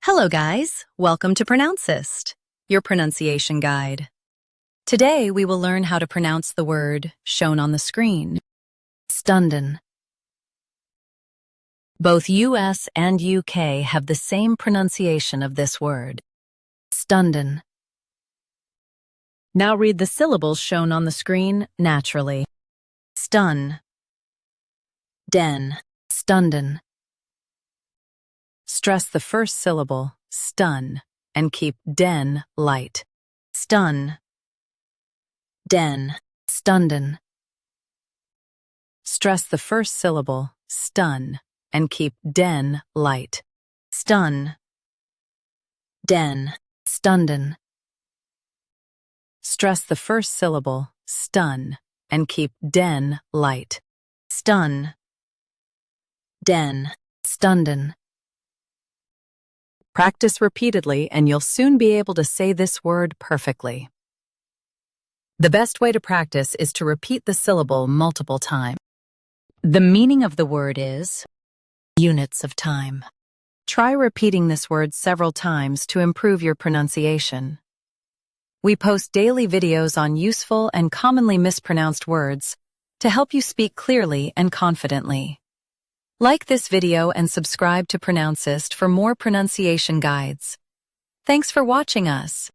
Hello guys, welcome to Pronouncist, your pronunciation guide. Today we will learn how to pronounce the word shown on the screen, STUNDEN. Both US and UK have the same pronunciation of this word, STUNDEN. Now read the syllables shown on the screen naturally. Stun, den, STUNDEN. Stress the first syllable, stun, and keep den light. Stun, den, STUNDEN. Stress the first syllable, stun, and keep den light. Stun, den, STUNDEN. Stress the first syllable, stun, and keep den light. Stun, den, STUNDEN. Practice repeatedly and you'll soon be able to say this word perfectly. The best way to practice is to repeat the syllable multiple times. The meaning of the word is units of time. Try repeating this word several times to improve your pronunciation. We post daily videos on useful and commonly mispronounced words to help you speak clearly and confidently. Like this video and subscribe to Pronouncist for more pronunciation guides. Thanks for watching us.